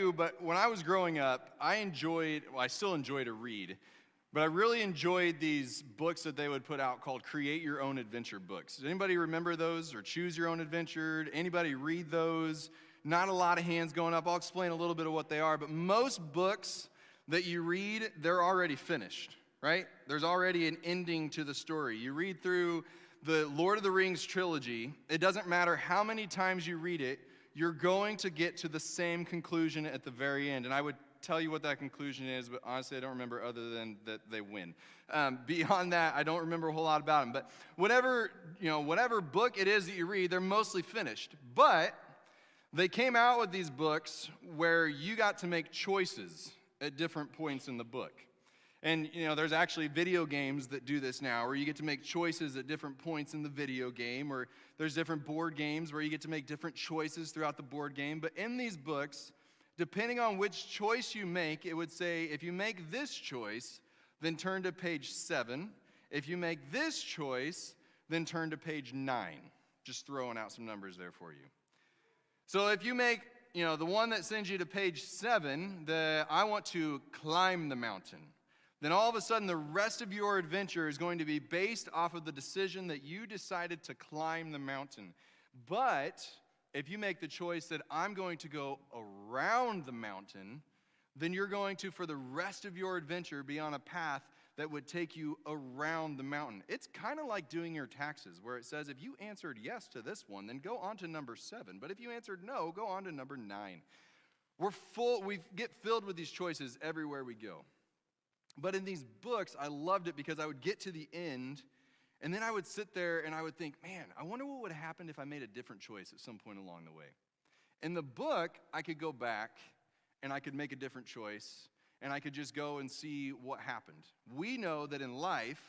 you, but when I was growing up, I still enjoy to read, but I really enjoyed these books that they would put out called Create Your Own Adventure books. Does anybody remember those, or Choose Your Own Adventure? Anybody read those? Not a lot of hands going up. I'll explain a little bit of what they are, but most books that you read, they're already finished, right? There's already an ending to the story. You read through the Lord of the Rings trilogy, it doesn't matter how many times you read it, you're going to get to the same conclusion at the very end. And I would tell you what that conclusion is, but honestly, I don't remember other than that they win. Beyond that, I don't remember a whole lot about them. But whatever book it is that you read, they're mostly finished. But they came out with these books where you got to make choices at different points in the book. And, there's actually video games that do this now, where you get to make choices at different points in the video game, or there's different board games where you get to make different choices throughout the board game. But in these books, depending on which choice you make, it would say, if you make this choice, then turn to page 7. If you make this choice, then turn to page 9. Just throwing out some numbers there for you. So if you make, the one that sends you to page 7, I want to climb the mountain, then all of a sudden the rest of your adventure is going to be based off of the decision that you decided to climb the mountain. But if you make the choice that I'm going to go around the mountain, then you're going to, for the rest of your adventure, be on a path that would take you around the mountain. It's kind of like doing your taxes, where it says if you answered yes to this one, then go on to number 7. But if you answered no, go on to number 9. We get filled with these choices everywhere we go. But in these books, I loved it because I would get to the end, and then I would sit there and I would think, man, I wonder what would have happened if I made a different choice at some point along the way. In the book, I could go back and I could make a different choice, and I could just go and see what happened. We know that in life,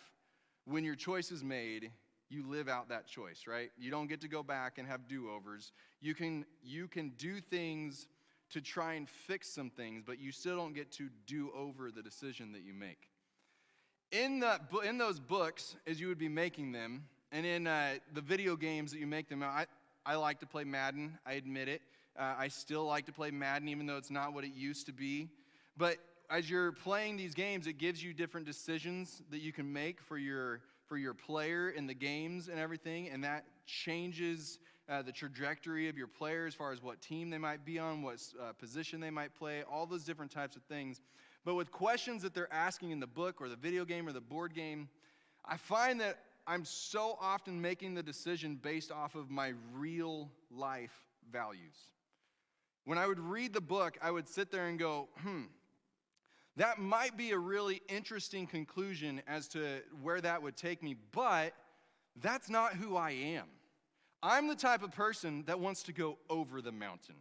when your choice is made, you live out that choice, right? You don't get to go back and have do-overs. You can do things to try and fix some things, but you still don't get to do over the decision that you make. In those books, as you would be making them, and in the video games that you make them, I like to play Madden, I admit it. I still like to play Madden, even though it's not what it used to be. But as you're playing these games, it gives you different decisions that you can make for your player in the games and everything, and that changes the trajectory of your player as far as what team they might be on, what position they might play, all those different types of things. But with questions that they're asking in the book or the video game or the board game, I find that I'm so often making the decision based off of my real life values. When I would read the book, I would sit there and go, that might be a really interesting conclusion as to where that would take me, but that's not who I am. I'm the type of person that wants to go over the mountain.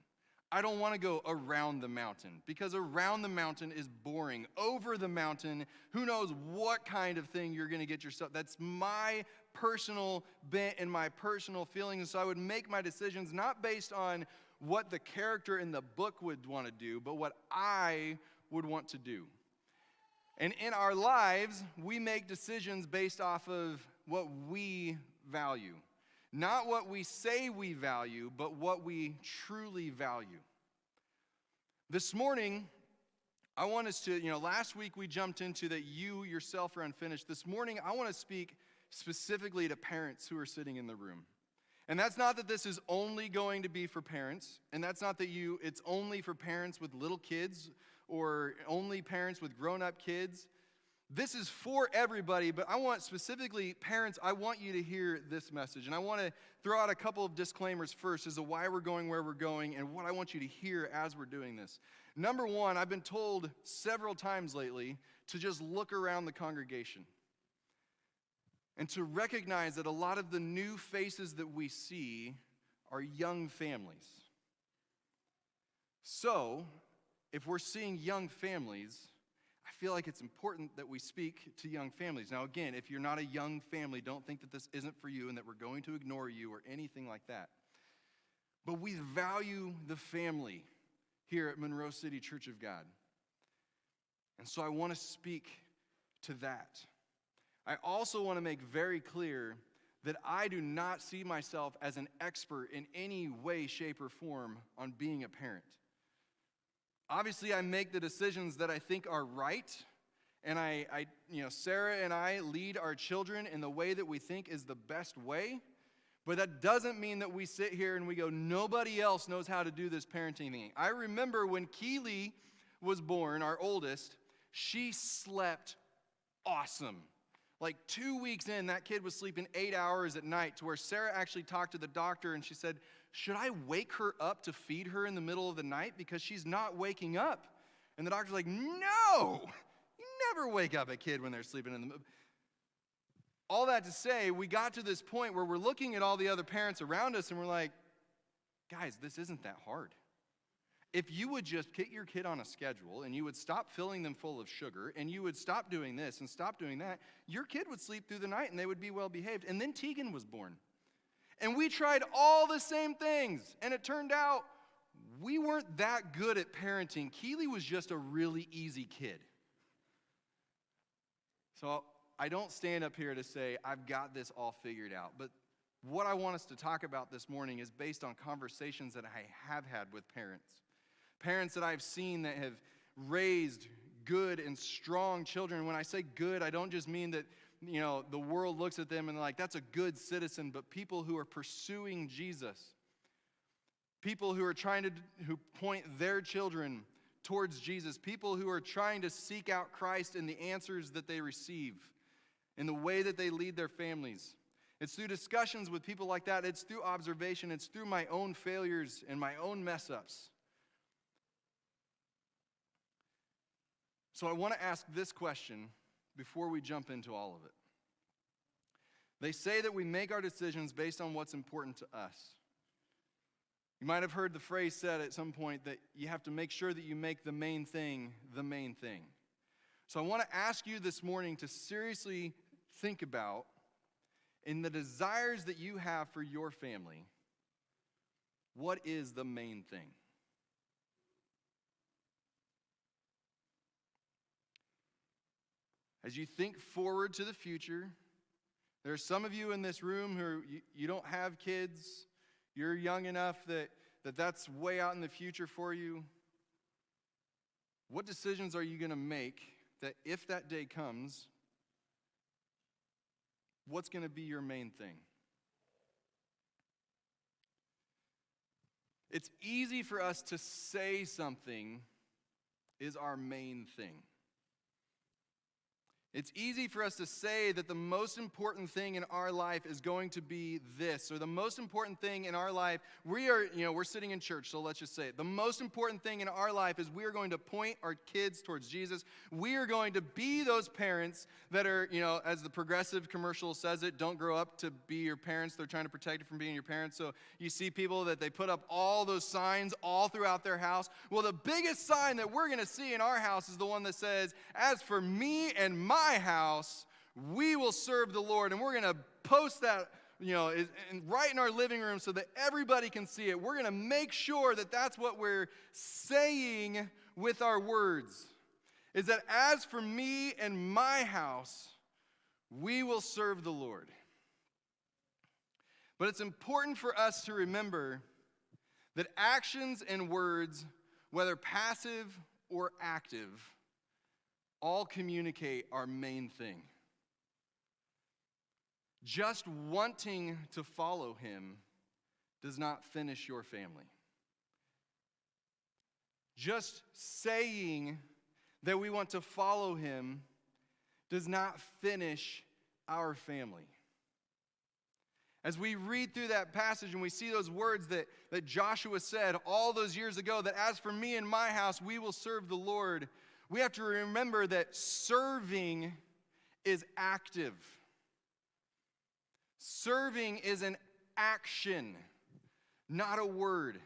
I don't want to go around the mountain, because around the mountain is boring. Over the mountain, who knows what kind of thing you're going to get yourself. That's my personal bent and my personal feelings. So I would make my decisions not based on what the character in the book would want to do, but what I would want to do. And in our lives, we make decisions based off of what we value. Not what we say we value, but what we truly value. This morning, I want us to, last week we jumped into that you yourself are unfinished. This morning, I want to speak specifically to parents who are sitting in the room. And that's not that this is only going to be for parents, and that's not that it's only for parents with little kids or only parents with grown-up kids. This is for everybody, but I want specifically parents, I want you to hear this message. And I want to throw out a couple of disclaimers first as to why we're going where we're going and what I want you to hear as we're doing this. Number one, I've been told several times lately to just look around the congregation and to recognize that a lot of the new faces that we see are young families. So, if we're seeing young families, I feel like it's important that we speak to young families. Now, again, if you're not a young family, don't think that this isn't for you and that we're going to ignore you or anything like that. But we value the family here at Monroe City Church of God. And so I want to speak to that. I also want to make very clear that I do not see myself as an expert in any way, shape, or form on being a parent. Obviously, I make the decisions that I think are right. And Sarah and I lead our children in the way that we think is the best way. But that doesn't mean that we sit here and we go, nobody else knows how to do this parenting thing. I remember when Keely was born, our oldest, she slept awesome. Like 2 weeks in, that kid was sleeping 8 hours at night, to where Sarah actually talked to the doctor and she said, should I wake her up to feed her in the middle of the night because she's not waking up? And the doctor's like, no, you never wake up a kid when they're sleeping in the middle. All that to say, we got to this point where we're looking at all the other parents around us and we're like, guys, this isn't that hard. If you would just get your kid on a schedule and you would stop filling them full of sugar and you would stop doing this and stop doing that, your kid would sleep through the night and they would be well behaved. And then Tegan was born. And we tried all the same things. And it turned out we weren't that good at parenting. Keely was just a really easy kid. So I don't stand up here to say I've got this all figured out. But what I want us to talk about this morning is based on conversations that I have had with parents. Parents that I've seen that have raised good and strong children. When I say good, I don't just mean that, the world looks at them and they're like, that's a good citizen, but people who are pursuing Jesus. People who are who point their children towards Jesus. People who are trying to seek out Christ in the answers that they receive, in the way that they lead their families. It's through discussions with people like that. It's through observation. It's through my own failures and my own mess-ups. So I want to ask this question before we jump into all of it. They say that we make our decisions based on what's important to us. You might have heard the phrase said at some point that you have to make sure that you make the main thing the main thing. So I want to ask you this morning to seriously think about, in the desires that you have for your family, what is the main thing? As you think forward to the future, there are some of you in this room who you don't have kids. You're young enough that's way out in the future for you. What decisions are you going to make that if that day comes, what's going to be your main thing? It's easy for us to say something is our main thing. It's easy for us to say that the most important thing in our life is going to be this, or the most important thing in our life, we're sitting in church, so let's just say it. The most important thing in our life is we are going to point our kids towards Jesus. We are going to be those parents that are, as the Progressive commercial says it, don't grow up to be your parents. They're trying to protect you from being your parents. So you see people that they put up all those signs all throughout their house. Well, the biggest sign that we're going to see in our house is the one that says, as for me and my house, we will serve the Lord. And we're going to post that, right in our living room so that everybody can see it. We're going to make sure that that's what we're saying with our words, is that as for me and my house, we will serve the Lord. But it's important for us to remember that actions and words, whether passive or active, all communicate our main thing. Just wanting to follow him does not finish your family. Just saying that we want to follow him does not finish our family. As we read through that passage and we see those words that Joshua said all those years ago, that as for me and my house, we will serve the Lord, we have to remember that serving is active. Serving is an action, not a word.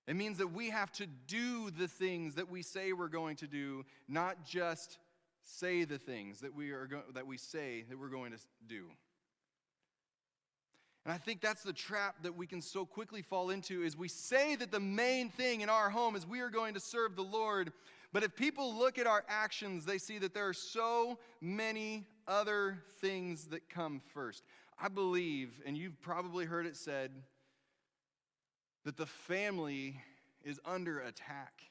It means that we have to do the things that we say we're going to do, not just say the things that we say that we're going to do. And I think that's the trap that we can so quickly fall into, is we say that the main thing in our home is we are going to serve the Lord. But if people look at our actions, they see that there are so many other things that come first. I believe, and you've probably heard it said, that the family is under attack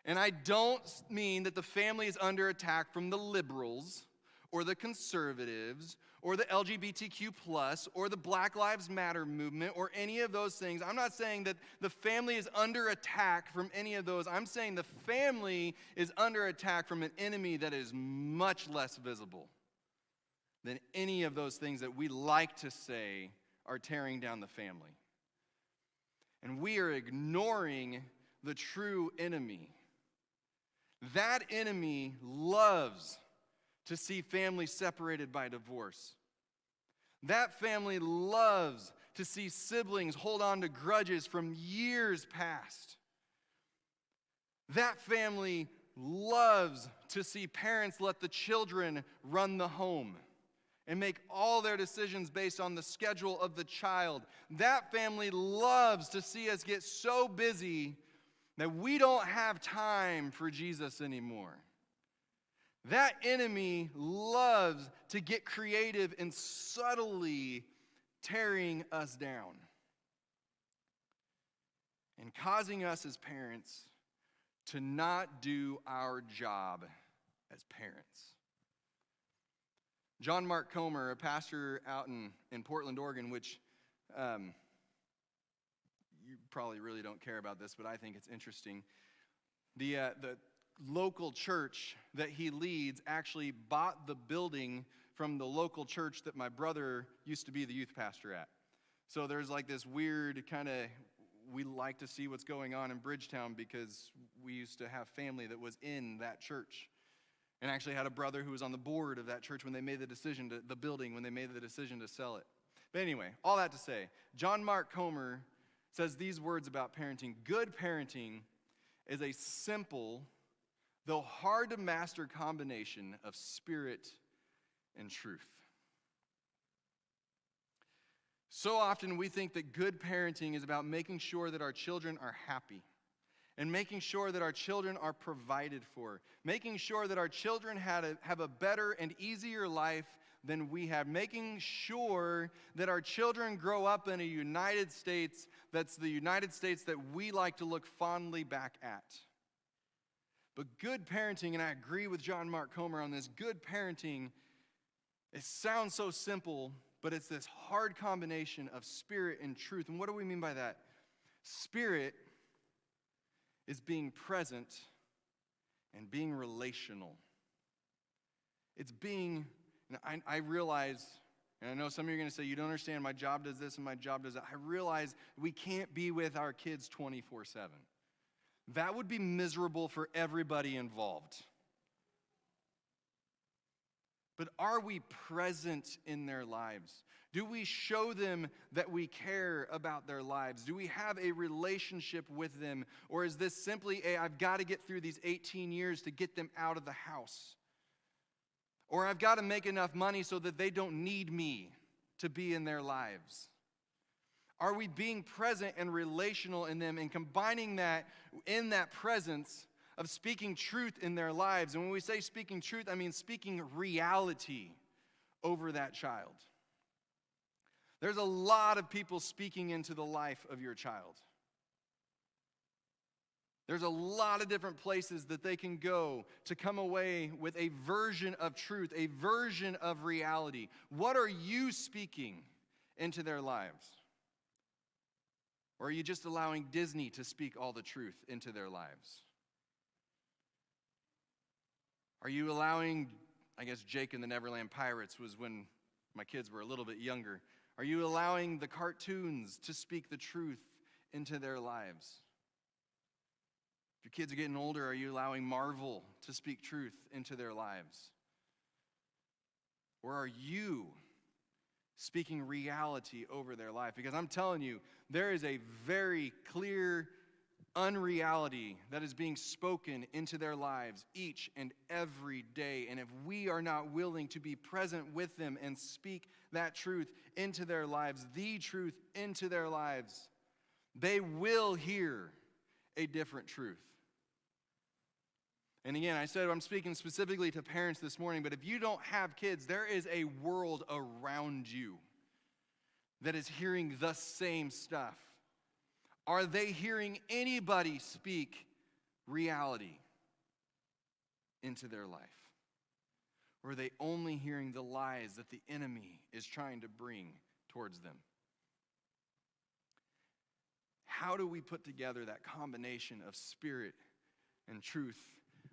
And I don't mean that the family is under attack from the liberals or the conservatives or the LGBTQ plus or the Black Lives Matter movement or any of those things. I'm not saying that the family is under attack from any of those. I'm saying the family is under attack from an enemy that is much less visible than any of those things that we like to say are tearing down the family. And we are ignoring the true enemy. That enemy loves to see families separated by divorce. That family loves to see siblings hold on to grudges from years past. That family loves to see parents let the children run the home and make all their decisions based on the schedule of the child. That family loves to see us get so busy that we don't have time for Jesus anymore. That enemy loves to get creative in subtly tearing us down and causing us as parents to not do our job as parents. John Mark Comer, a pastor out in Portland, Oregon, which you probably really don't care about this, but I think it's interesting. The local church that he leads actually bought the building from the local church that my brother used to be the youth pastor at. So there's like this weird kind of, we like to see what's going on in Bridgetown because we used to have family that was in that church. And actually had a brother who was on the board of that church when they made the decision to, the building, when they made the decision to sell it. But anyway, all that to say, John Mark Comer says these words about parenting. Good parenting is a simple, though hard to master combination of spirit and truth. So often we think that good parenting is about making sure that our children are happy and making sure that our children are provided for, making sure that our children have a better and easier life than we have, making sure that our children grow up in a United States that's the United States that we like to look fondly back at. But good parenting, and I agree with John Mark Comer on this, good parenting, it sounds so simple, but it's this hard combination of spirit and truth. And what do we mean by that? Spirit is being present and being relational. It's being, and I realize, and I know some of you are going to say, you don't understand, my job does this and my job does that. I realize we can't be with our kids 24/7. That would be miserable for everybody involved. But are we present in their lives? Do we show them that we care about their lives? Do we have a relationship with them? Or is this simply I've got to get through these 18 years to get them out of the house? Or I've got to make enough money so that they don't need me to be in their lives? Are we being present and relational in them and combining that in that presence of speaking truth in their lives? And when we say speaking truth, I mean speaking reality over that child. There's a lot of people speaking into the life of your child. There's a lot of different places that they can go to come away with a version of truth, a version of reality. What are you speaking into their lives? Or are you just allowing Disney to speak all the truth into their lives? Are you allowing, I guess Jake and the Neverland Pirates was when my kids were a little bit younger. Are you allowing the cartoons to speak the truth into their lives? If your kids are getting older, are you allowing Marvel to speak truth into their lives? Or are you speaking reality over their life? Because I'm telling you, there is a very clear unreality that is being spoken into their lives each and every day. And if we are not willing to be present with them and speak that truth into their lives, the truth into their lives, they will hear a different truth. And again, I said I'm speaking specifically to parents this morning, but if you don't have kids, there is a world around you that is hearing the same stuff. Are they hearing anybody speak reality into their life? Or are they only hearing the lies that the enemy is trying to bring towards them? How do we put together that combination of spirit and truth?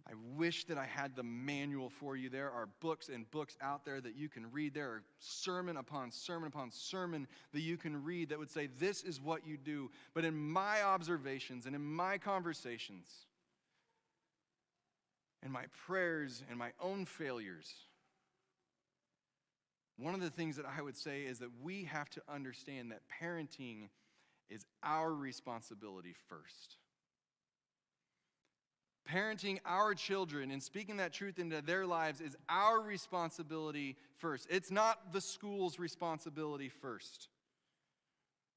I wish that I had the manual for you. There are books and books out there that you can read. There are sermon upon sermon upon sermon that you can read that would say, this is what you do. But in my observations and in my conversations, in my prayers and my own failures, one of the things that I would say is that we have to understand that parenting is our responsibility first. Parenting our children and speaking that truth into their lives is our responsibility first. It's not the school's responsibility first.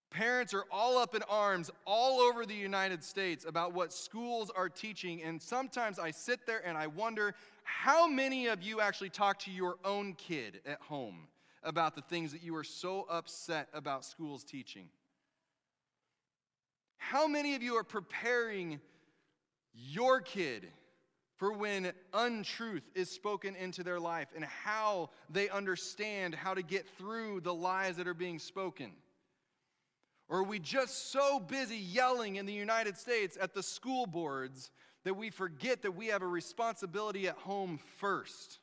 Parents are all up in arms all over the United States about what schools are teaching, and sometimes I sit there and I wonder, how many of you actually talk to your own kid at home about the things that you are so upset about schools teaching? How many of you are preparing your kid for when untruth is spoken into their life and how they understand how to get through the lies that are being spoken? Or are we just so busy yelling in the United States at the school boards that we forget that we have a responsibility at home first?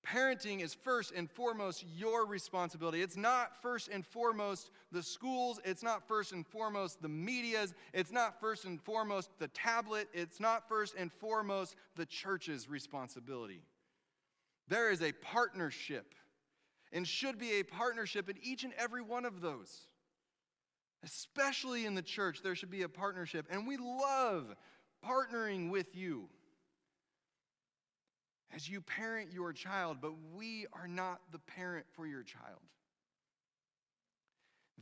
Parenting is first and foremost your responsibility. It's not first and foremost the schools. It's not first and foremost the medias. It's not first and foremost the tablet. It's not first and foremost the church's responsibility. There is a partnership, and should be a partnership in each and every one of those. Especially in the church, there should be a partnership. And we love partnering with you as you parent your child, but we are not the parent for your child.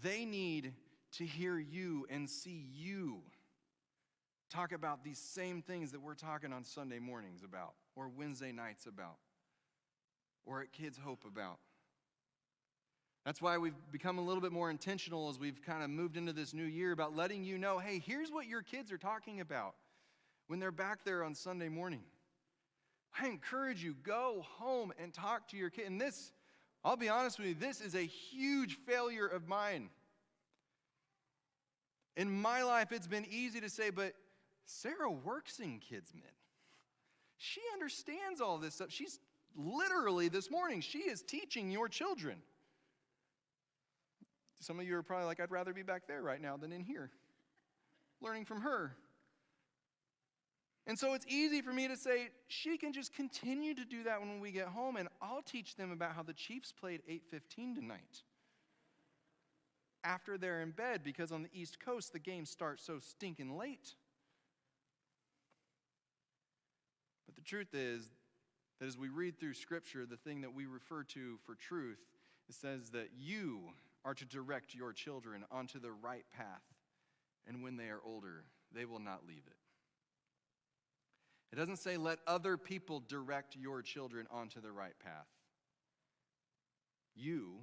They need to hear you and see you talk about these same things that we're talking on Sunday mornings about, or Wednesday nights about, or at Kids Hope about. That's why we've become a little bit more intentional as we've kind of moved into this new year about letting you know, hey, here's what your kids are talking about when they're back there on Sunday morning. I encourage you, go home and talk to your kid. And this, I'll be honest with you, this is a huge failure of mine. In my life, it's been easy to say, but Sarah works in Kids Min. She understands all this stuff. She's literally, this morning, she is teaching your children. Some of you are probably like, I'd rather be back there right now than in here, learning from her. And so it's easy for me to say, she can just continue to do that when we get home, and I'll teach them about how the Chiefs played 8:15 tonight after they're in bed, because on the East Coast, the game starts so stinking late. But the truth is that as we read through Scripture, the thing that we refer to for truth, it says that you are to direct your children onto the right path, and when they are older, they will not leave it. It doesn't say let other people direct your children onto the right path. You,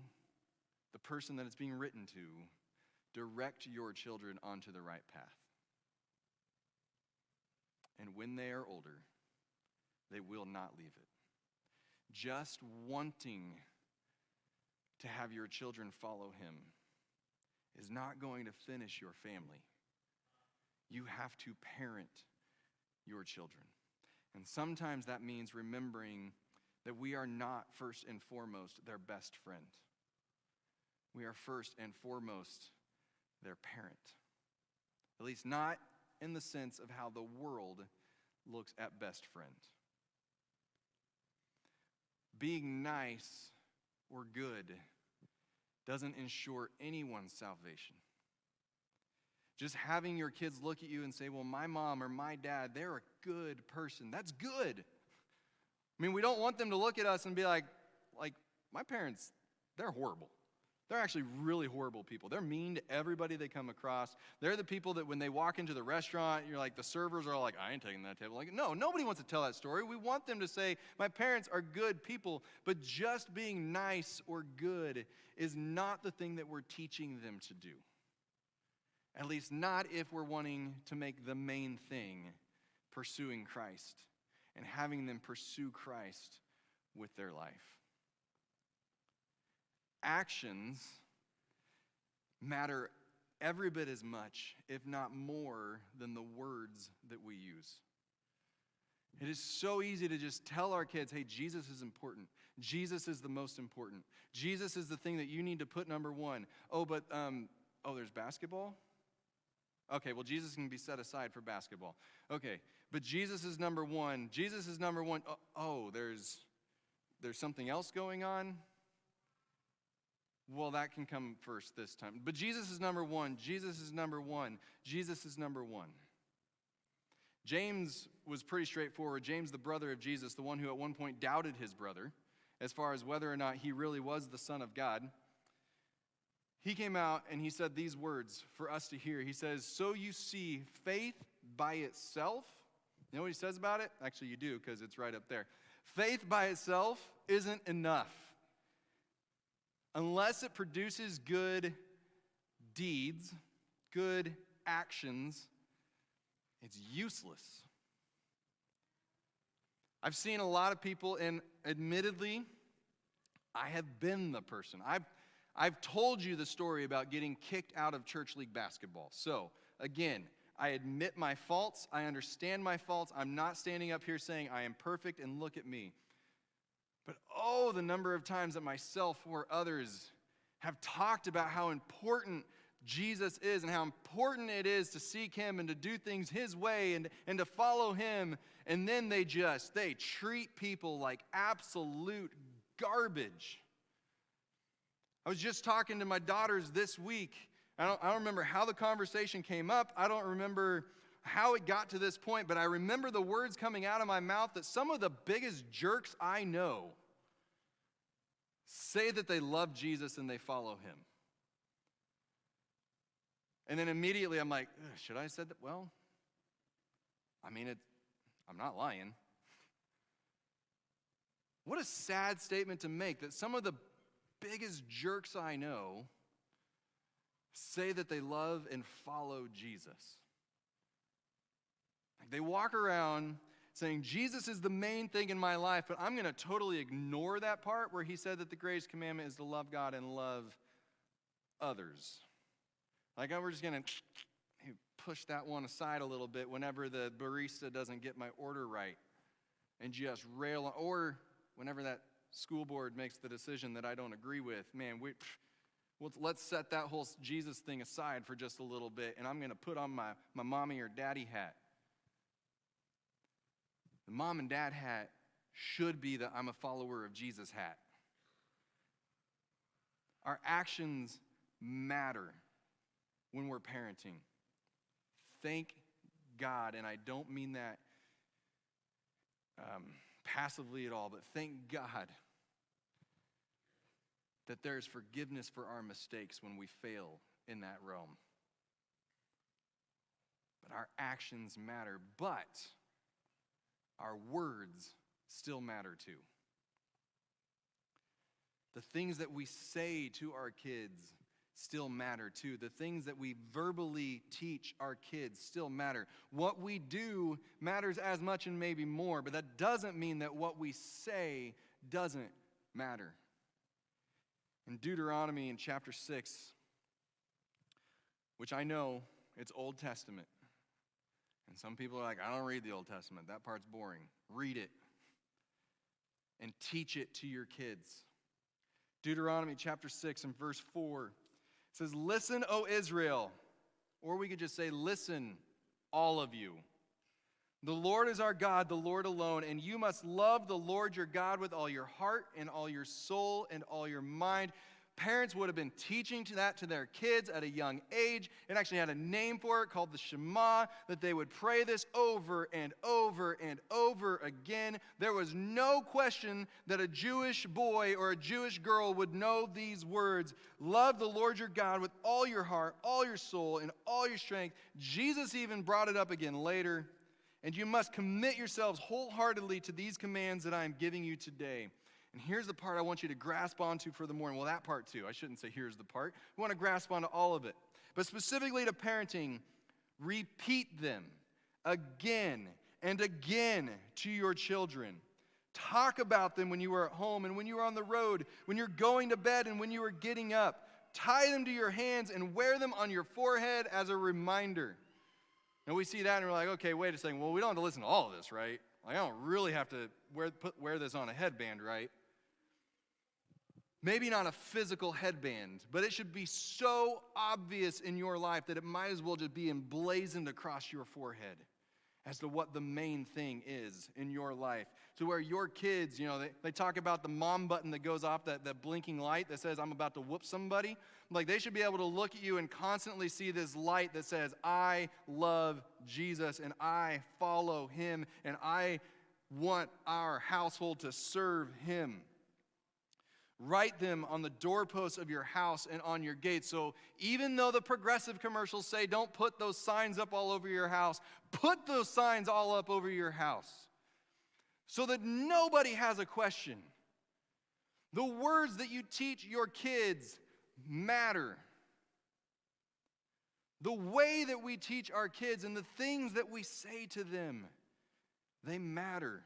the person that it's being written to, direct your children onto the right path. And when they are older, they will not leave it. Just wanting to have your children follow him is not going to finish your family. You have to parent your children. And sometimes that means remembering that we are not first and foremost their best friend. We are first and foremost their parent. At least not in the sense of how the world looks at best friend. Being nice or good doesn't ensure anyone's salvation. Just having your kids look at you and say, well, my mom or my dad, they're a good person. That's good. I mean, we don't want them to look at us and be like my parents, they're horrible. They're actually really horrible people. They're mean to everybody they come across. They're the people that when they walk into the restaurant, you're like, the servers are all like, I ain't taking that table. Like, no, nobody wants to tell that story. We want them to say, my parents are good people. But just being nice or good is not the thing that we're teaching them to do. At least not if we're wanting to make the main thing pursuing Christ and having them pursue Christ with their life. Actions matter every bit as much, if not more, than the words that we use. It is so easy to just tell our kids, hey, Jesus is important. Jesus is the most important. Jesus is the thing that you need to put number one. Oh, but, there's basketball? Okay, well, Jesus can be set aside for basketball. Okay, but Jesus is number one. Jesus is number one. There's something else going on? Well, that can come first this time. But Jesus is number one. Jesus is number one. Jesus is number one. James was pretty straightforward. James, the brother of Jesus, the one who at one point doubted his brother as far as whether or not he really was the Son of God. He came out and he said these words for us to hear. He says, so you see, faith by itself, you know what he says about it? Actually, you do, because it's right up there. Faith by itself isn't enough. Unless it produces good deeds, good actions, it's useless. I've seen a lot of people, and admittedly, I have been the person. I've told you the story about getting kicked out of church league basketball. So, again, I admit my faults. I understand my faults. I'm not standing up here saying I am perfect and look at me. But the number of times that myself or others have talked about how important Jesus is and how important it is to seek him and to do things his way and to follow him. And then they treat people like absolute garbage. I was just talking to my daughters this week. I don't remember how the conversation came up. I don't remember how it got to this point, but I remember the words coming out of my mouth that some of the biggest jerks I know say that they love Jesus and they follow him. And then immediately I'm like, should I have said that? Well, I'm not lying. What a sad statement to make that some of the biggest jerks I know say that they love and follow Jesus. Like they walk around saying, Jesus is the main thing in my life, but I'm going to totally ignore that part where he said that the greatest commandment is to love God and love others. Like we're just going to push that one aside a little bit whenever the barista doesn't get my order right and just rail on, or whenever that school board makes the decision that I don't agree with. Man, let's set that whole Jesus thing aside for just a little bit, and I'm going to put on my mommy or daddy hat. The mom and dad hat should be the I'm a follower of Jesus hat. Our actions matter when we're parenting. Thank God, and I don't mean that passively at all, but thank God that there's forgiveness for our mistakes when we fail in that realm. But our actions matter, but our words still matter too. The things that we say to our kids still matter too. The things that we verbally teach our kids still matter. What we do matters as much and maybe more, but that doesn't mean that what we say doesn't matter. In Deuteronomy in chapter 6, which I know it's Old Testament, and some people are like, I don't read the Old Testament. That part's boring. Read it and teach it to your kids. Deuteronomy chapter 6 and verse 4 says, listen, O Israel. Or we could just say, listen, all of you. The Lord is our God, the Lord alone, and you must love the Lord your God with all your heart and all your soul and all your mind. Parents would have been teaching that to their kids at a young age. It actually had a name for it called the Shema, that they would pray this over and over and over again. There was no question that a Jewish boy or a Jewish girl would know these words. Love the Lord your God with all your heart, all your soul, and all your strength. Jesus even brought it up again later. And you must commit yourselves wholeheartedly to these commands that I am giving you today. And here's the part I want you to grasp onto for the morning. Well, that part too. I shouldn't say here's the part. We want to grasp onto all of it. But specifically to parenting, repeat them again and again to your children. Talk about them when you are at home and when you are on the road, when you're going to bed and when you are getting up. Tie them to your hands and wear them on your forehead as a reminder. And we see that and we're like, okay, wait a second. Well, we don't have to listen to all of this, right? Like, I don't really have to wear this on a headband, right? Maybe not a physical headband, but it should be so obvious in your life that it might as well just be emblazoned across your forehead as to what the main thing is in your life. To where your kids, they talk about the mom button that goes off, that blinking light that says, I'm about to whoop somebody. Like, they should be able to look at you and constantly see this light that says, I love Jesus and I follow him and I want our household to serve him. Write them on the doorposts of your house and on your gates. So even though the progressive commercials say don't put those signs up all over your house, put those signs all up over your house so that nobody has a question. The words that you teach your kids matter. The way that we teach our kids and the things that we say to them, they matter.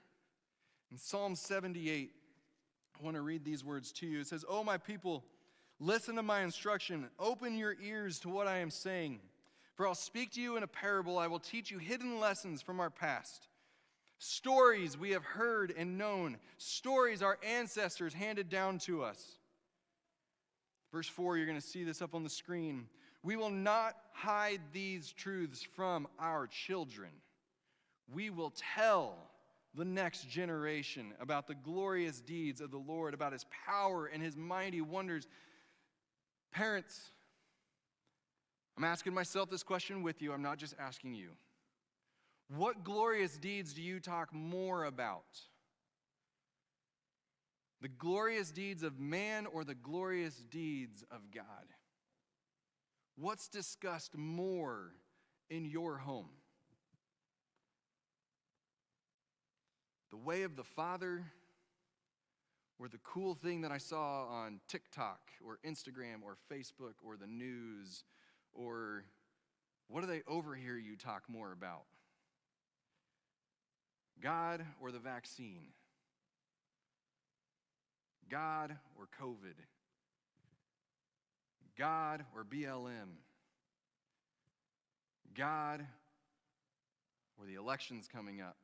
In Psalm 78, I want to read these words to you. It says, "Oh, my people, listen to my instruction. Open your ears to what I am saying. For I'll speak to you in a parable. I will teach you hidden lessons from our past. Stories we have heard and known. Stories our ancestors handed down to us." Verse 4, you're going to see this up on the screen. "We will not hide these truths from our children. We will tell the next generation about the glorious deeds of the Lord, about his power and his mighty wonders." Parents, I'm asking myself this question with you. I'm not just asking you. What glorious deeds do you talk more about? The glorious deeds of man or the glorious deeds of God? What's discussed more in your home? The way of the Father, or the cool thing that I saw on TikTok or Instagram or Facebook or the news, or what do they overhear you talk more about? God or the vaccine? God or COVID? God or BLM? God or the elections coming up?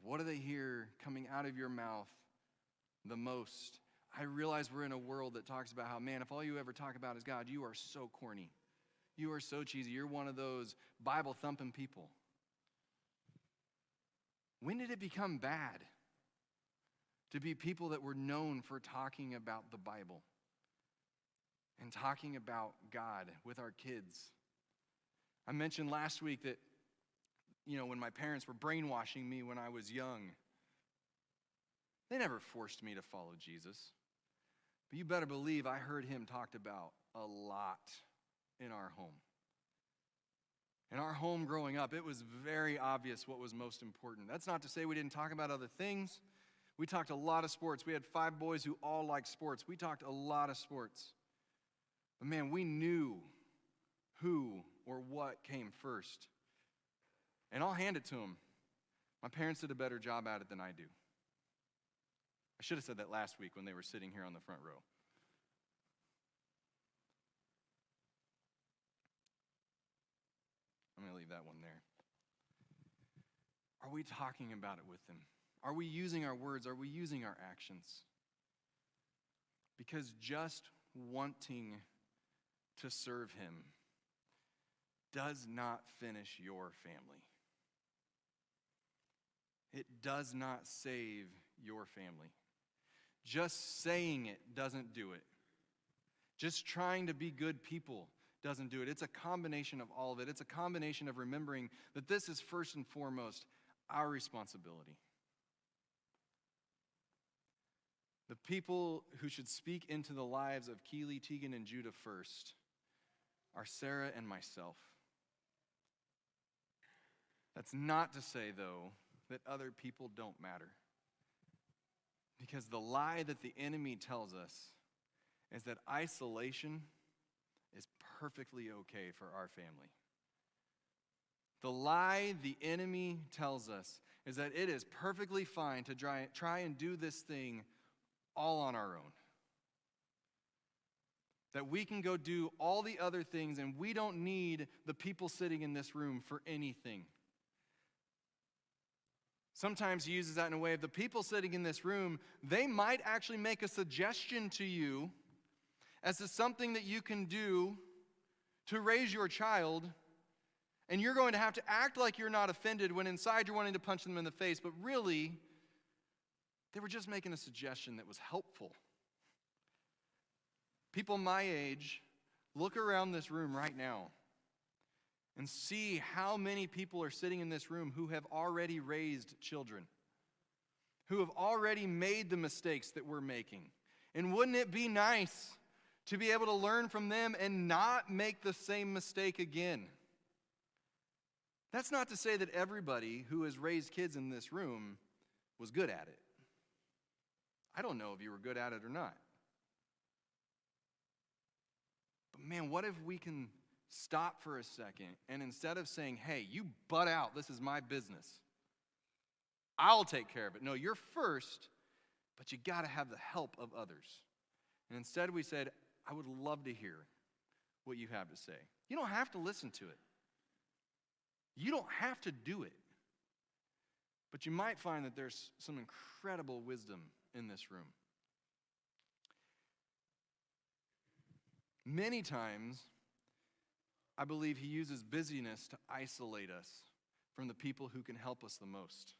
What do they hear coming out of your mouth the most? I realize we're in a world that talks about how, man, if all you ever talk about is God, you are so corny. You are so cheesy. You're one of those Bible-thumping people. When did it become bad to be people that were known for talking about the Bible and talking about God with our kids? I mentioned last week that when my parents were brainwashing me when I was young, they never forced me to follow Jesus. But you better believe I heard him talked about a lot in our home. In our home growing up, it was very obvious what was most important. That's not to say we didn't talk about other things. We talked a lot of sports. We had 5 boys who all liked sports. We talked a lot of sports. But man, we knew who or what came first. And I'll hand it to them. My parents did a better job at it than I do. I should have said that last week when they were sitting here on the front row. I'm going to leave that one there. Are we talking about it with them? Are we using our words? Are we using our actions? Because just wanting to serve him does not finish your family. It does not save your family. Just saying it doesn't do it. Just trying to be good people doesn't do it. It's a combination of all of it. It's a combination of remembering that this is first and foremost our responsibility. The people who should speak into the lives of Keely, Tegan, and Judah first are Sarah and myself. That's not to say, though, that other people don't matter. Because the lie that the enemy tells us is that isolation is perfectly okay for our family. The lie the enemy tells us is that it is perfectly fine to try and do this thing all on our own. That we can go do all the other things and we don't need the people sitting in this room for anything. Sometimes he uses that in a way of the people sitting in this room, they might actually make a suggestion to you as to something that you can do to raise your child, and you're going to have to act like you're not offended when inside you're wanting to punch them in the face, but really, they were just making a suggestion that was helpful. People my age, look around this room right now and see how many people are sitting in this room who have already raised children, who have already made the mistakes that we're making. And wouldn't it be nice to be able to learn from them and not make the same mistake again? That's not to say that everybody who has raised kids in this room was good at it. I don't know if you were good at it or not. But man, what if we can stop for a second and instead of saying, hey, you butt out, this is my business, I'll take care of it. No, you're first, but you got to have the help of others. And instead we said, I would love to hear what you have to say. You don't have to listen to it. You don't have to do it. But you might find that there's some incredible wisdom in this room. Many times, I believe he uses busyness to isolate us from the people who can help us the most.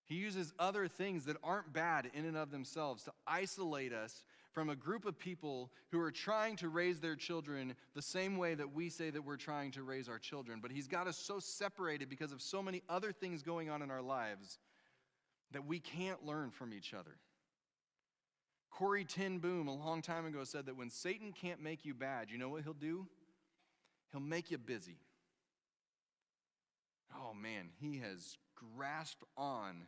He uses other things that aren't bad in and of themselves to isolate us from a group of people who are trying to raise their children the same way that we say that we're trying to raise our children. But he's got us so separated because of so many other things going on in our lives that we can't learn from each other. Corrie ten Boom, a long time ago, said that when Satan can't make you bad, you know what he'll do? He'll make you busy. Oh man, he has grasped on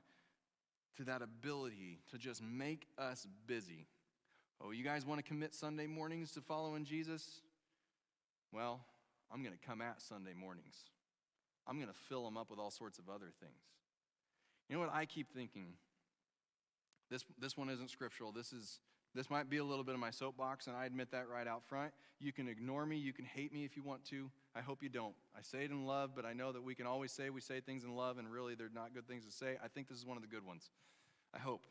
to that ability to just make us busy. Oh, you guys want to commit Sunday mornings to following Jesus? Well, I'm going to come at Sunday mornings. I'm going to fill them up with all sorts of other things. You know what I keep thinking? This one isn't scriptural. This might be a little bit of my soapbox, and I admit that right out front. You can ignore me. You can hate me if you want to. I hope you don't. I say it in love, but I know that we can always say we say things in love, and really they're not good things to say. I think this is one of the good ones. I hope.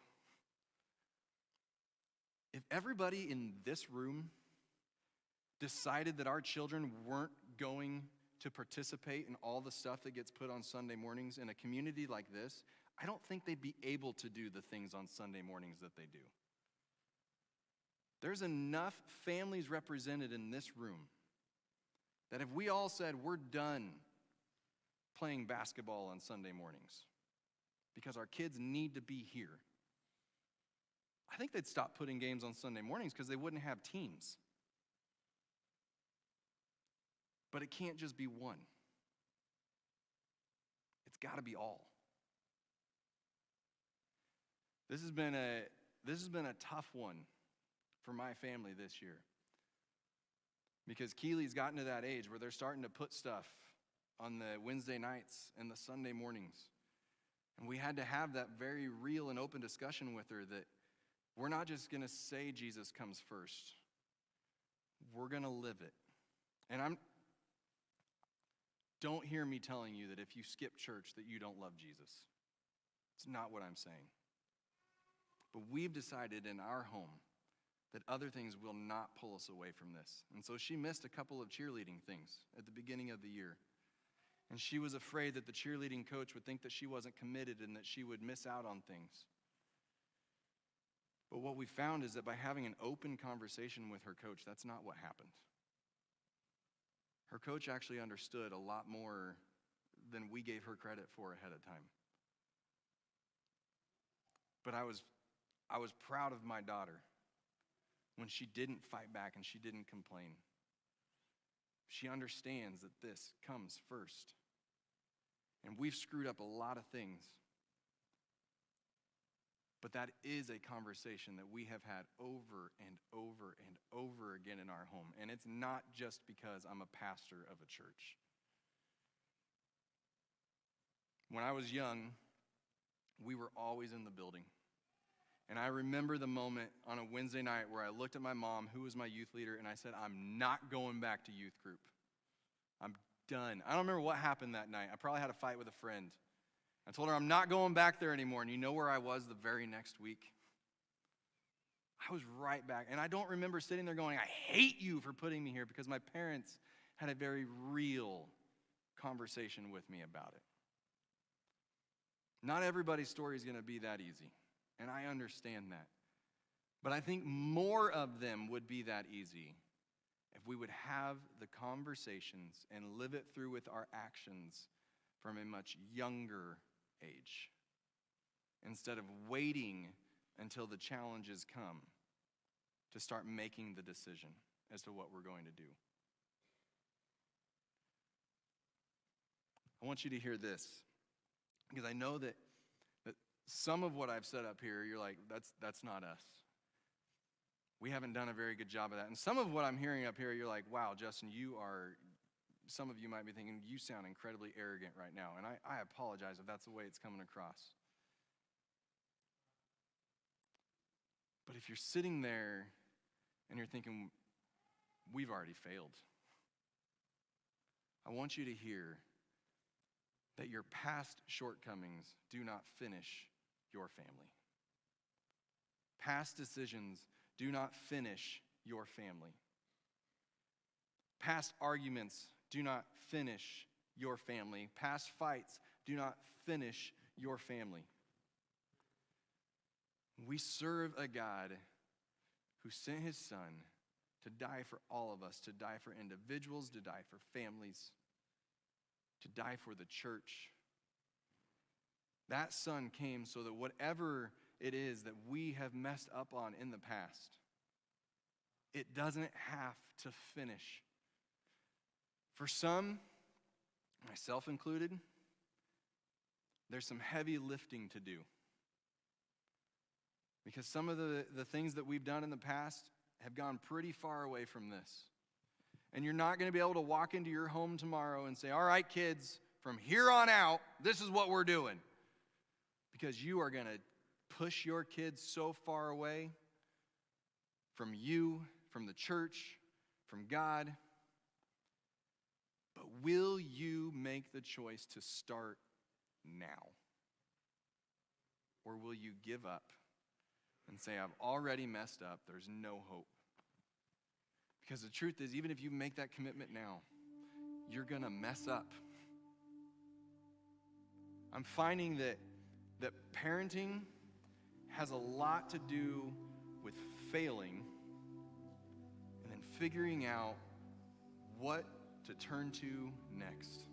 If everybody in this room decided that our children weren't going to participate in all the stuff that gets put on Sunday mornings in a community like this, I don't think they'd be able to do the things on Sunday mornings that they do. There's enough families represented in this room that if we all said we're done playing basketball on Sunday mornings because our kids need to be here, I think they'd stop putting games on Sunday mornings because they wouldn't have teams. But it can't just be one. It's got to be all. This has been a tough one for my family this year. Because Keely's gotten to that age where they're starting to put stuff on the Wednesday nights and the Sunday mornings. And we had to have that very real and open discussion with her that we're not just going to say Jesus comes first. We're going to live it. And don't hear me telling you that if you skip church that you don't love Jesus. It's not what I'm saying. But we've decided in our home that other things will not pull us away from this. And so she missed a couple of cheerleading things at the beginning of the year. And she was afraid that the cheerleading coach would think that she wasn't committed and that she would miss out on things. But what we found is that by having an open conversation with her coach, that's not what happened. Her coach actually understood a lot more than we gave her credit for ahead of time. But I was proud of my daughter when she didn't fight back and she didn't complain. She understands that this comes first. And we've screwed up a lot of things. But that is a conversation that we have had over and over and over again in our home. And it's not just because I'm a pastor of a church. When I was young, we were always in the building. And I remember the moment on a Wednesday night where I looked at my mom, who was my youth leader, and I said, I'm not going back to youth group. I'm done. I don't remember what happened that night. I probably had a fight with a friend. I told her I'm not going back there anymore. And you know where I was the very next week? I was right back. And I don't remember sitting there going, I hate you for putting me here, because my parents had a very real conversation with me about it. Not everybody's story is going to be that easy, and I understand that. But I think more of them would be that easy if we would have the conversations and live it through with our actions from a much younger age, instead of waiting until the challenges come to start making the decision as to what we're going to do. I want you to hear this, because I know that some of what I've said up here, you're like, that's not us. We haven't done a very good job of that. And some of what I'm hearing up here, you're like, wow, Justin, some of you might be thinking, you sound incredibly arrogant right now. And I apologize if that's the way it's coming across. But if you're sitting there and you're thinking, we've already failed, I want you to hear that your past shortcomings do not finish your family. Past decisions do not finish your family. Past arguments do not finish your family. Past fights do not finish your family. We serve a God who sent his son to die for all of us, to die for individuals, to die for families, to die for the church. That son came so that whatever it is that we have messed up on in the past, it doesn't have to finish. For some, myself included, there's some heavy lifting to do. Because some of the things that we've done in the past have gone pretty far away from this. And you're not going to be able to walk into your home tomorrow and say, all right, kids, from here on out, this is what we're doing. Because you are going to push your kids so far away from you, from the church, from God. But will you make the choice to start now? Or will you give up and say, I've already messed up, there's no hope? Because the truth is, even if you make that commitment now, you're going to mess up. I'm finding that parenting has a lot to do with failing and then figuring out what to turn to next.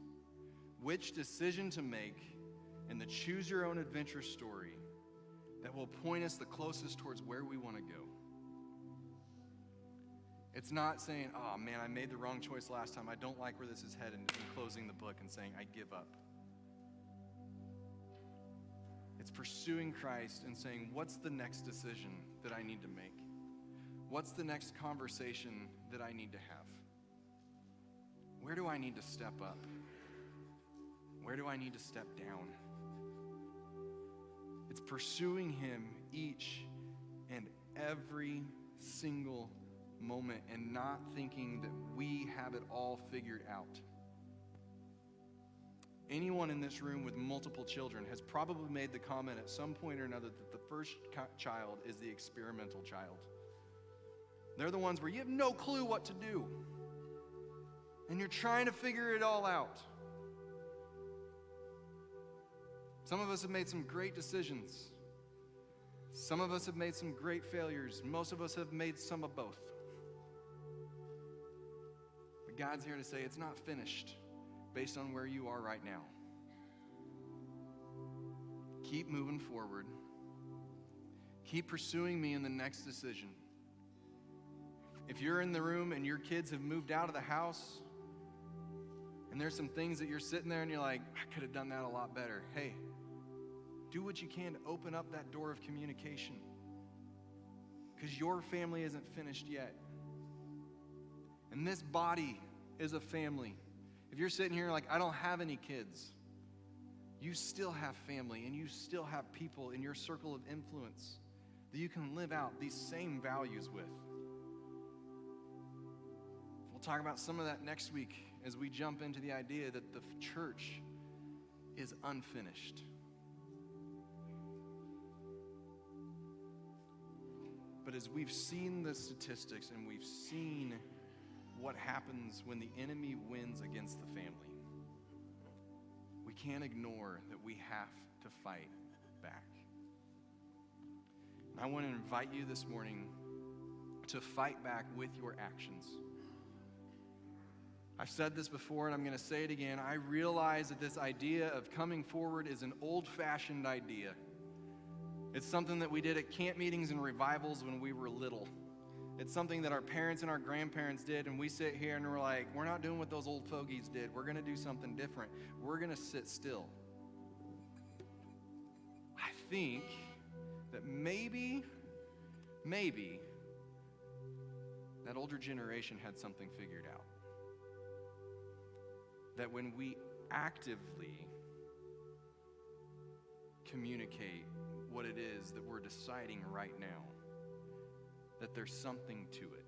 Which decision to make in the choose your own adventure story that will point us the closest towards where we want to go. It's not saying, oh man, I made the wrong choice last time, I don't like where this is headed, and closing the book and saying, I give up. It's pursuing Christ and saying, what's the next decision that I need to make? What's the next conversation that I need to have? Where do I need to step up? Where do I need to step down? It's pursuing him each and every single moment and not thinking that we have it all figured out. Anyone in this room with multiple children has probably made the comment at some point or another that the first child is the experimental child. They're the ones where you have no clue what to do, and you're trying to figure it all out. Some of us have made some great decisions. Some of us have made some great failures. Most of us have made some of both. But God's here to say it's not finished based on where you are right now. Keep moving forward. Keep pursuing me in the next decision. If you're in the room and your kids have moved out of the house, and there's some things that you're sitting there and you're like, I could have done that a lot better. Hey, do what you can to open up that door of communication, because your family isn't finished yet. And this body is a family. If you're sitting here like, I don't have any kids, you still have family, and you still have people in your circle of influence that you can live out these same values with. We'll talk about some of that next week as we jump into the idea that the church is unfinished. But as we've seen the statistics and we've seen what happens when the enemy wins against the family, we can't ignore that we have to fight back. And I want to invite you this morning to fight back with your actions. I've said this before, and I'm going to say it again. I realize that this idea of coming forward is an old-fashioned idea. It's something that we did at camp meetings and revivals when we were little. It's something that our parents and our grandparents did, and we sit here and we're like, we're not doing what those old fogies did. We're going to do something different. We're going to sit still. I think that maybe that older generation had something figured out. That when we actively communicate what it is that we're deciding right now, that there's something to it.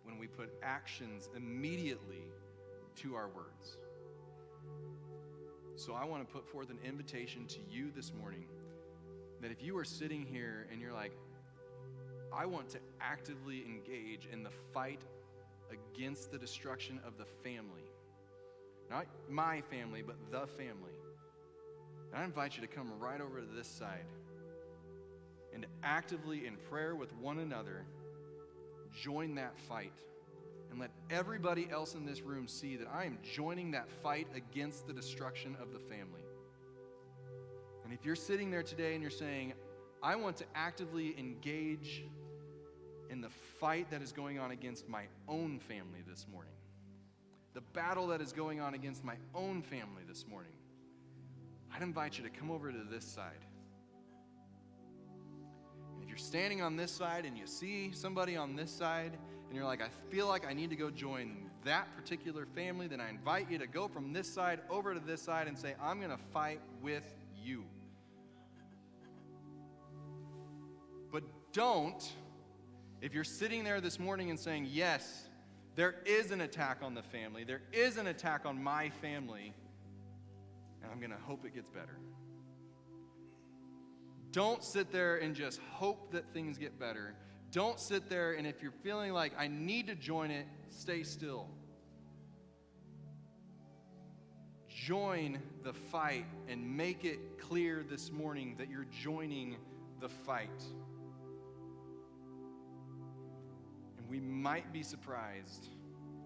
When we put actions immediately to our words. So I want to put forth an invitation to you this morning that if you are sitting here and you're like, I want to actively engage in the fight against the destruction of the family. Not my family, but the family. And I invite you to come right over to this side and to actively, in prayer with one another, join that fight. And let everybody else in this room see that I am joining that fight against the destruction of the family. And if you're sitting there today and you're saying, I want to actively engage in the fight that is going on against my own family this morning, the battle that is going on against my own family this morning, I'd invite you to come over to this side. And if you're standing on this side and you see somebody on this side and you're like, I feel like I need to go join that particular family, then I invite you to go from this side over to this side and say, I'm going to fight with you. But don't, if you're sitting there this morning and saying, yes, there is an attack on the family. There is an attack on my family. And I'm going to hope it gets better. Don't sit there and just hope that things get better. Don't sit there and if you're feeling like I need to join it, stay still. Join the fight and make it clear this morning that you're joining the fight. We might be surprised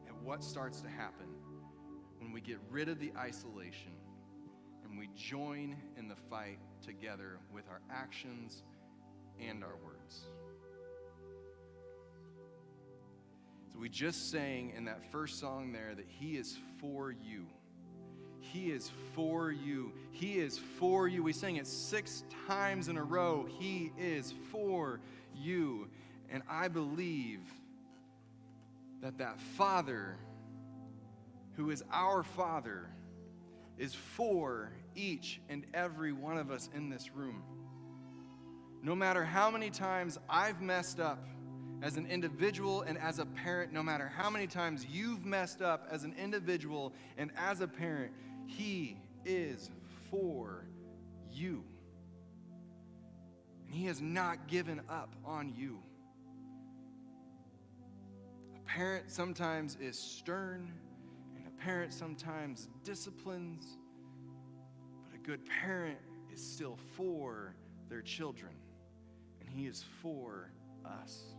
at what starts to happen when we get rid of the isolation and we join in the fight together with our actions and our words. So we just sang in that first song there that He is for you. He is for you. He is for you. We sang it 6 times in a row. He is for you. And I believe that Father, who is our Father, is for each and every one of us in this room. No matter how many times I've messed up as an individual and as a parent, no matter how many times you've messed up as an individual and as a parent, He is for you. And He has not given up on you. A parent sometimes is stern, and a parent sometimes disciplines, but a good parent is still for their children, and He is for us.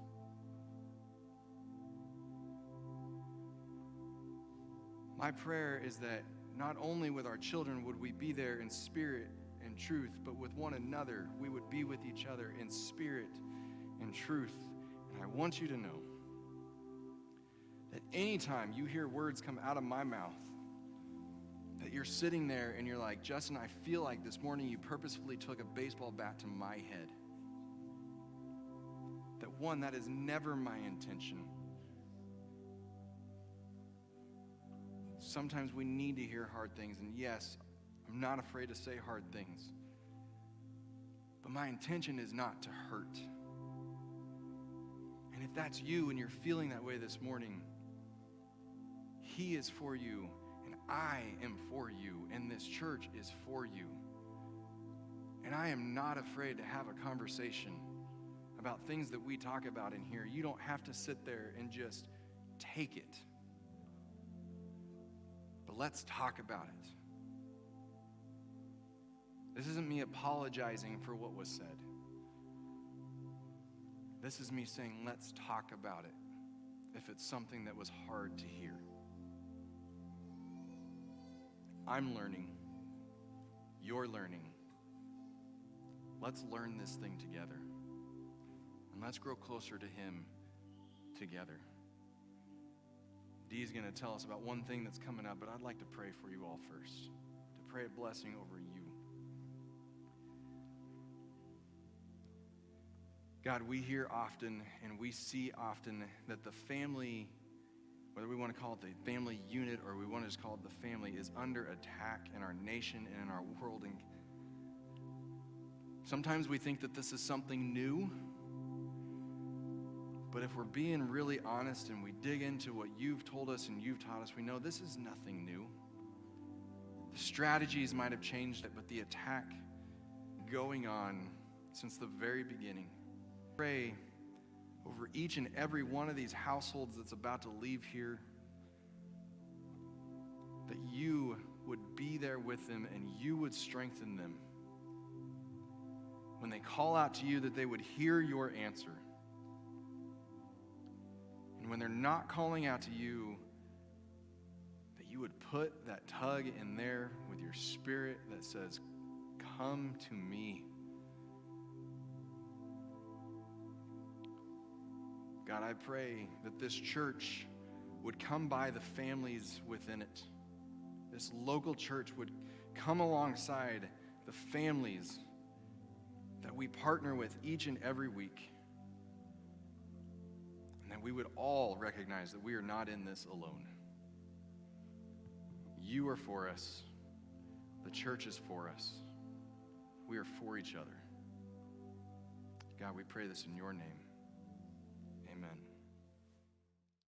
My prayer is that not only with our children would we be there in spirit and truth, but with one another we would be with each other in spirit and truth. And I want you to know that anytime you hear words come out of my mouth That you're sitting there and you're like, Justin, I feel like this morning you purposefully took a baseball bat to my head. That is never my intention. Sometimes we need to hear hard things, and yes, I'm not afraid to say hard things. But my intention is not to hurt. And if that's you and you're feeling that way this morning, He is for you, and I am for you, and this church is for you. And I am not afraid to have a conversation about things that we talk about in here. You don't have to sit there and just take it. But let's talk about it. This isn't me apologizing for what was said. This is me saying, let's talk about it if it's something that was hard to hear. I'm learning. You're learning. Let's learn this thing together. And let's grow closer to Him together. Dee's going to tell us about one thing that's coming up, but I'd like to pray for you all first, to pray a blessing over you. God, we hear often and we see often that the family, whether we want to call it the family unit or we want to just call it the family, is under attack in our nation and in our world. And sometimes we think that this is something new. But if we're being really honest and we dig into what you've told us and you've taught us, we know this is nothing new. The strategies might have changed it, but the attack going on since the very beginning. Pray over each and every one of these households that's about to leave here, that you would be there with them and you would strengthen them. When they call out to you, that they would hear your answer. And when they're not calling out to you, that you would put that tug in there with your spirit that says, come to me. God, I pray that this church would come by the families within it. This local church would come alongside the families that we partner with each and every week. And that we would all recognize that we are not in this alone. You are for us. The church is for us. We are for each other. God, we pray this in your name. Amen.